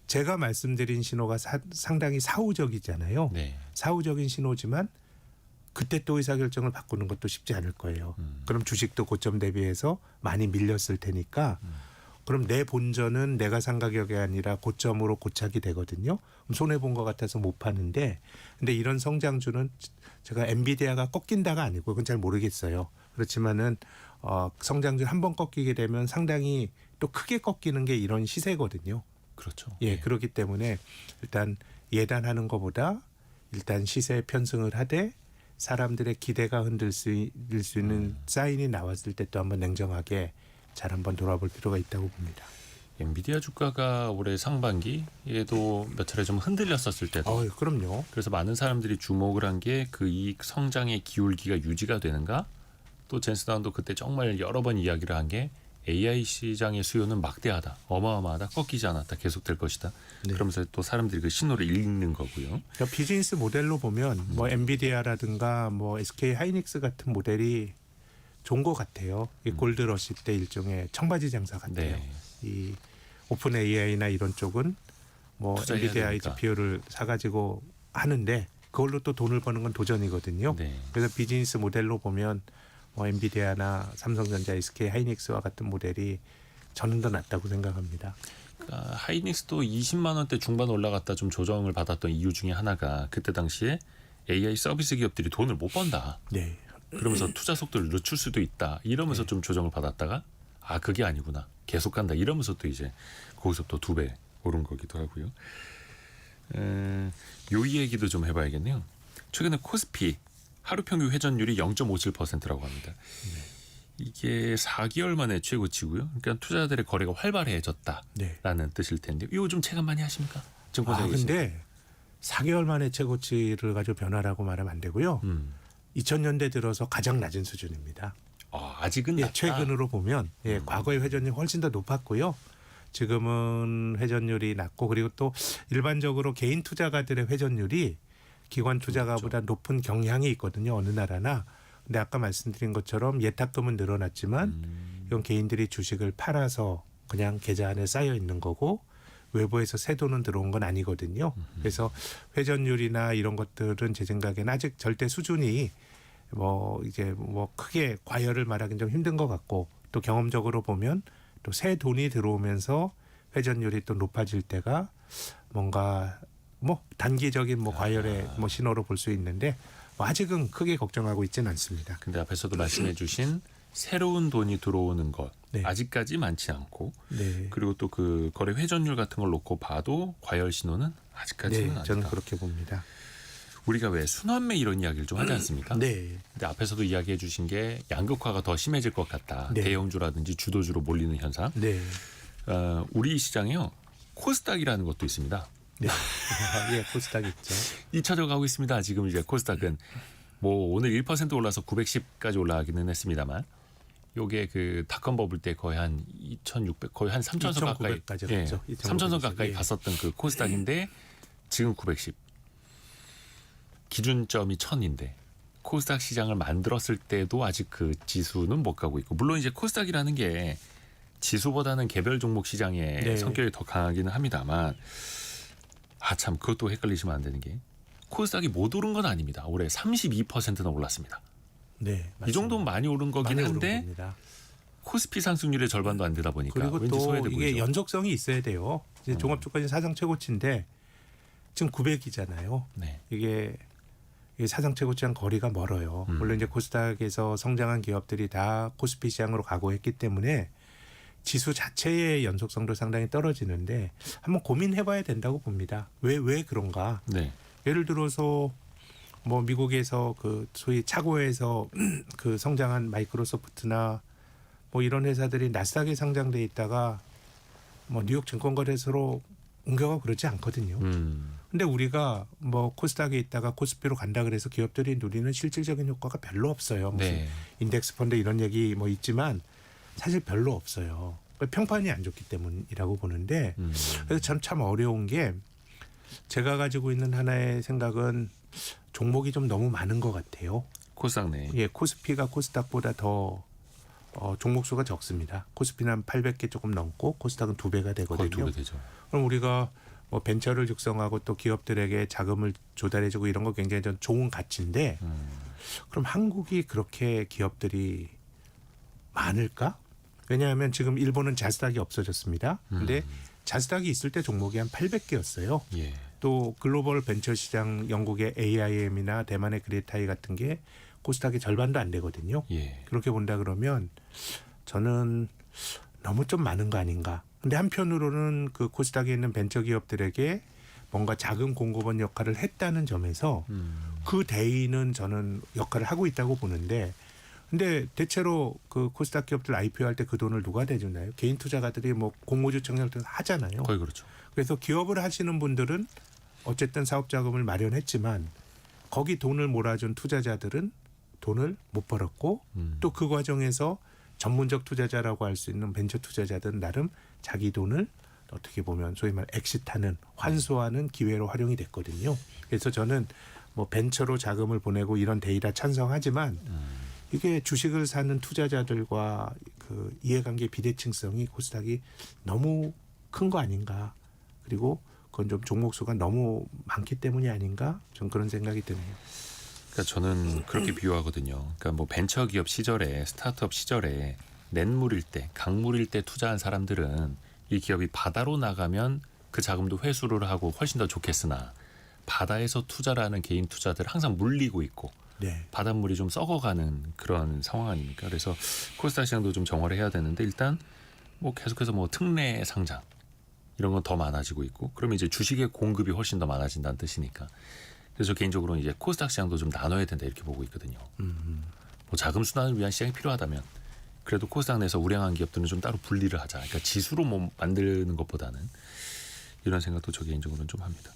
제가 말씀드린 신호가 상당히 사후적이잖아요. 네. 사후적인 신호지만 그때 또 의사결정을 바꾸는 것도 쉽지 않을 거예요. 그럼 주식도 고점 대비해서 많이 밀렸을 테니까 그럼 내 본전은 내가 산 가격이 아니라 고점으로 고착이 되거든요. 손해본 것 같아서 못 파는데 근데 이런 성장주는 제가 엔비디아가 꺾인다가 아니고 그건 잘 모르겠어요. 그렇지만은 성장주 한번 꺾이게 되면 상당히 또 크게 꺾이는 게 이런 시세거든요. 그렇죠. 예, 그렇기 때문에 일단 예단하는 것보다 일단 시세 편승을 하되 사람들의 기대가 흔들 수 있는 사인이 나왔을 때 또 한번 냉정하게 잘 한번 돌아볼 필요가 있다고 봅니다. 엔비디아 주가가 올해 상반기에도 몇 차례 좀 흔들렸었을 때도 그럼요. 그래서 많은 사람들이 주목을 한 게 그 이익 성장의 기울기가 유지가 되는가? 또 젠스다운도 그때 정말 여러 번 이야기를 한 게 AI 시장의 수요는 막대하다, 어마어마하다, 꺾이지 않았다, 계속될 것이다. 네. 그러면서 또 사람들이 그 신호를 읽는 거고요. 그러니까 비즈니스 모델로 보면 뭐 엔비디아라든가 뭐 SK 하이닉스 같은 모델이 좋은 것 같아요. 이 골드러시 때 일종의 청바지 장사 같아요. 네. 이 오픈 AI나 이런 쪽은 뭐 투자해야 엔비디아 되니까. GPU를 사가지고 하는데 그걸로 또 돈을 버는 건 도전이거든요. 네. 그래서 비즈니스 모델로 보면 뭐 엔비디아나 삼성전자, SK 하이닉스와 같은 모델이 저는 더 낫다고 생각합니다. 그러니까 하이닉스도 20만 원대 중반 올라갔다 좀 조정을 받았던 이유 중에 하나가 그때 당시에 AI 서비스 기업들이 돈을 못 번다. 네. 그러면서 투자 속도를 늦출 수도 있다. 이러면서 좀 조정을 받았다가 그게 아니구나. 계속 간다. 이러면서 또 이제 거기서 또 2배 오른 거기도 하고요. 요 얘기도 좀 해봐야겠네요. 최근에 코스피 하루 평균 회전율이 0.57%라고 합니다. 이게 4개월 만에 최고치고요. 그러니까 투자자들의 거래가 활발해졌다라는 네. 뜻일 텐데 이거 좀 체감 많이 하십니까? 증권사에서. 근데 4개월 만에 최고치를 가지고 변화라고 말하면 안 되고요. 2000년대 들어서 가장 낮은 수준입니다. 아직은 낮다. 최근으로 보면 과거의 회전율이 훨씬 더 높았고요. 지금은 회전율이 낮고 그리고 또 일반적으로 개인 투자가들의 회전율이 기관 투자가보다 높은 경향이 있거든요. 어느 나라나. 근데 아까 말씀드린 것처럼 예탁금은 늘어났지만 이건 개인들이 주식을 팔아서 그냥 계좌 안에 쌓여 있는 거고 외부에서 새 돈은 들어온 건 아니거든요. 그래서 회전율이나 이런 것들은 제 생각에는 아직 절대 수준이 이제 크게 과열을 말하기는 좀 힘든 것 같고 또 경험적으로 보면 또 새 돈이 들어오면서 회전율이 또 높아질 때가 뭔가 단기적인 과열의 신호로 볼 수 있는데 아직은 크게 걱정하고 있지는 않습니다. 근데 앞에서도 말씀해 주신 새로운 돈이 들어오는 것 네. 아직까지 많지 않고 네. 그리고 또 그 거래 회전율 같은 걸 놓고 봐도 과열 신호는 아직까지는 아니다. 저는 그렇게 봅니다. 우리가 왜 순환매 이런 이야기를 좀 하지 않습니까? 네. 근데 앞에서도 이야기해 주신 게 양극화가 더 심해질 것 같다. 네. 대형주라든지 주도주로 몰리는 현상. 네. 우리 시장에요. 코스닥이라는 것도 있습니다. 네. 코스닥 있죠. 2차적 가고 있습니다. 지금 이제 코스닥은 오늘 1% 올라서 910까지 올라가기는 했습니다만 요게 그 닷컴 버블 때 거의 한 2,600 거의 한 3,000선 가까이 3,000선 가까이 갔었던 그 코스닥인데 지금 910. 기준점이 1,000인데 코스닥 시장을 만들었을 때도 아직 그 지수는 못 가고 있고 물론 이제 코스닥이라는 게 지수보다는 개별 종목 시장의 성격이 더 강하기는 합니다만 참 그것도 헷갈리시면 안 되는 게 코스닥이 못 오른 건 아닙니다. 올해 32%나 올랐습니다. 네, 맞습니다. 이 정도면 많이 오른 거긴 많이 한데 오른 코스피 상승률의 절반도 안 되다 보니까 그리고 왠지 또 소외돼 이게 보이죠. 연속성이 있어야 돼요. 이제 종합주가는 사상 최고치인데 지금 900이잖아요. 네. 이게 사상 최고치랑 거리가 멀어요. 물론 이제 코스닥에서 성장한 기업들이 다 코스피 시장으로 가고 했기 때문에 지수 자체의 연속성도 상당히 떨어지는데 한번 고민해봐야 된다고 봅니다. 왜 그런가? 네. 예를 들어서 미국에서 그 소위 차고에서 그 성장한 마이크로소프트나 이런 회사들이 나스닥에 상장돼 있다가 뉴욕 증권거래소로 옮겨가고 그러지 않거든요. 근데 우리가 코스닥에 있다가 코스피로 간다 그래서 기업들이 누리는 실질적인 효과가 별로 없어요. 무슨 네. 인덱스 펀드 이런 얘기 있지만 사실 별로 없어요. 평판이 안 좋기 때문이라고 보는데 그래서 참 어려운 게 제가 가지고 있는 하나의 생각은 종목이 좀 너무 많은 것 같아요. 코스닥 네. 코스피가 코스닥보다 더 종목 수가 적습니다. 코스피는 한 800개 조금 넘고 코스닥은 2배가 되거든요. 거의 2배 되죠. 그럼 우리가 벤처를 육성하고 또 기업들에게 자금을 조달해주고 이런 거 굉장히 좀 좋은 가치인데 그럼 한국이 그렇게 기업들이 많을까? 왜냐하면 지금 일본은 자스닥이 없어졌습니다. 근데 자스닥이 있을 때 종목이 한 800개였어요. 예. 또 글로벌 벤처 시장 영국의 AIM이나 대만의 그레타이 같은 게 코스닥의 절반도 안 되거든요. 예. 그렇게 본다 그러면 저는 너무 좀 많은 거 아닌가. 근데 한편으로는 그 코스닥에 있는 벤처 기업들에게 뭔가 자금 공급원 역할을 했다는 점에서 그 대의는 저는 역할을 하고 있다고 보는데 근데 대체로 그 코스닥 기업들 IPO 할 때 그 돈을 누가 대주나요? 개인 투자가들이 공모주 청약 등 하잖아요. 거의 그렇죠. 그래서 기업을 하시는 분들은 어쨌든 사업 자금을 마련했지만 거기 돈을 몰아준 투자자들은 돈을 못 벌었고 또 그 과정에서 전문적 투자자라고 할 수 있는 벤처 투자자들은 나름 자기 돈을 어떻게 보면 소위 말 엑시트하는 환수하는 기회로 활용이 됐거든요. 그래서 저는 벤처로 자금을 보내고 이런 데이터 찬성하지만 이게 주식을 사는 투자자들과 그 이해관계 비대칭성이 코스닥이 너무 큰 거 아닌가. 그리고 그건 좀 종목 수가 너무 많기 때문이 아닌가. 좀 그런 생각이 드네요. 그러니까 저는 그렇게 비유하거든요. 그러니까 벤처 기업 시절에 스타트업 시절에 냇물일 때, 강물일 때 투자한 사람들은 이 기업이 바다로 나가면 그 자금도 회수를 하고 훨씬 더 좋겠으나 바다에서 투자를 하는 개인 투자들 항상 물리고 있고 네. 바닷물이 좀 썩어가는 그런 상황 아닙니까? 그래서 코스닥 시장도 좀 정화를 해야 되는데 일단 계속해서 특례 상장 이런 건 더 많아지고 있고 그러면 이제 주식의 공급이 훨씬 더 많아진다는 뜻이니까 그래서 개인적으로는 이제 코스닥 시장도 좀 나눠야 된다 이렇게 보고 있거든요. 자금 순환을 위한 시장이 필요하다면 그래도 코스닥 내에서 우량한 기업들은 좀 따로 분리를 하자. 그러니까 지수로 만드는 것보다는 이런 생각도 저 개인적으로는 좀 합니다.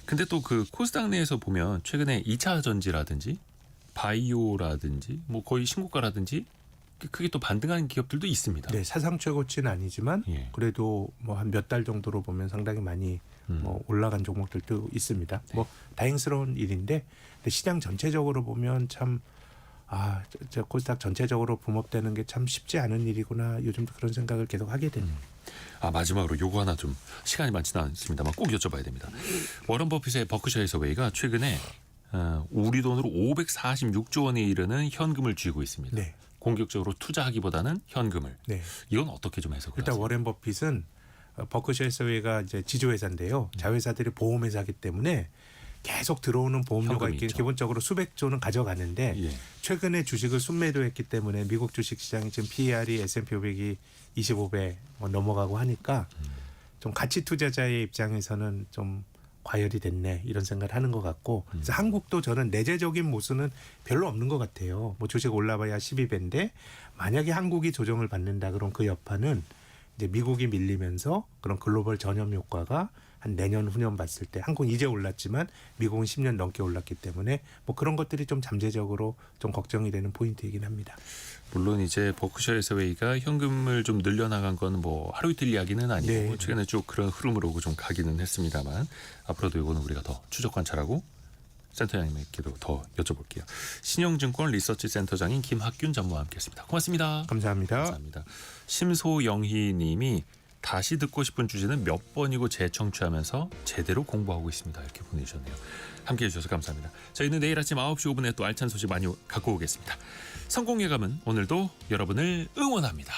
근데 또 그 코스닥 내에서 보면 최근에 2차 전지라든지 바이오라든지 뭐 거의 신고가라든지 크게 또 반등하는 기업들도 있습니다. 네, 사상 최고치는 아니지만 예. 그래도 뭐 한 몇 달 정도로 보면 상당히 많이 뭐 올라간 종목들도 있습니다. 네. 뭐 다행스러운 일인데 근데 시장 전체적으로 보면 참 저 코스닥 전체적으로 붐업되는 게 참 쉽지 않은 일이구나. 요즘도 그런 생각을 계속 하게 되네요. 마지막으로 요거 하나 좀 시간이 많지는 않습니다만 꼭 여쭤봐야 됩니다. 워런 버핏의 버크셔 해서웨이가 최근에 우리 돈으로 546조 원에 이르는 현금을 쥐고 있습니다. 네. 공격적으로 투자하기보다는 현금을. 네. 이건 어떻게 좀 해석을 일단 하세요? 워렌 버핏은 버크셔 해서웨이가 이제 지주회사인데요. 자회사들이 보험회사기 때문에 계속 들어오는 보험료가 현금이 있긴 있죠. 기본적으로 수백 조는 가져가는데 예. 최근에 주식을 순매도했기 때문에 미국 주식 시장이 지금 PER이 S&P 500이 25배 넘어가고 하니까 좀 가치 투자자의 입장에서는 좀 과열이 됐네 이런 생각을 하는 것 같고 그래서 한국도 저는 내재적인 모순은 별로 없는 것 같아요. 뭐 주식 올라봐야 12배인데 만약에 한국이 조정을 받는다 그럼 그 여파는 이제 미국이 밀리면서 그런 글로벌 전염 효과가 한 내년 후년 봤을 때 한국은 이제 올랐지만 미국은 10년 넘게 올랐기 때문에 뭐 그런 것들이 좀 잠재적으로 좀 걱정이 되는 포인트이긴 합니다. 물론 이제 버크셔 해서웨이가 현금을 좀 늘려나간 건 뭐 하루 이틀 이야기는 아니고 네. 최근에 쭉 그런 흐름으로 좀 가기는 했습니다만 앞으로도 이거는 우리가 더 추적 관찰하고 센터장님께도 더 여쭤볼게요. 신영증권 리서치 센터장인 김학균 전무와 함께했습니다. 고맙습니다. 감사합니다. 감사합니다. 심소영희님이 다시 듣고 싶은 주제는 몇 번이고 재청취하면서 제대로 공부하고 있습니다. 이렇게 보내주셨네요. 함께해 주셔서 감사합니다. 저희는 내일 아침 9시 5분에 또 알찬 소식 많이 갖고 오겠습니다. 성공예감은 오늘도 여러분을 응원합니다.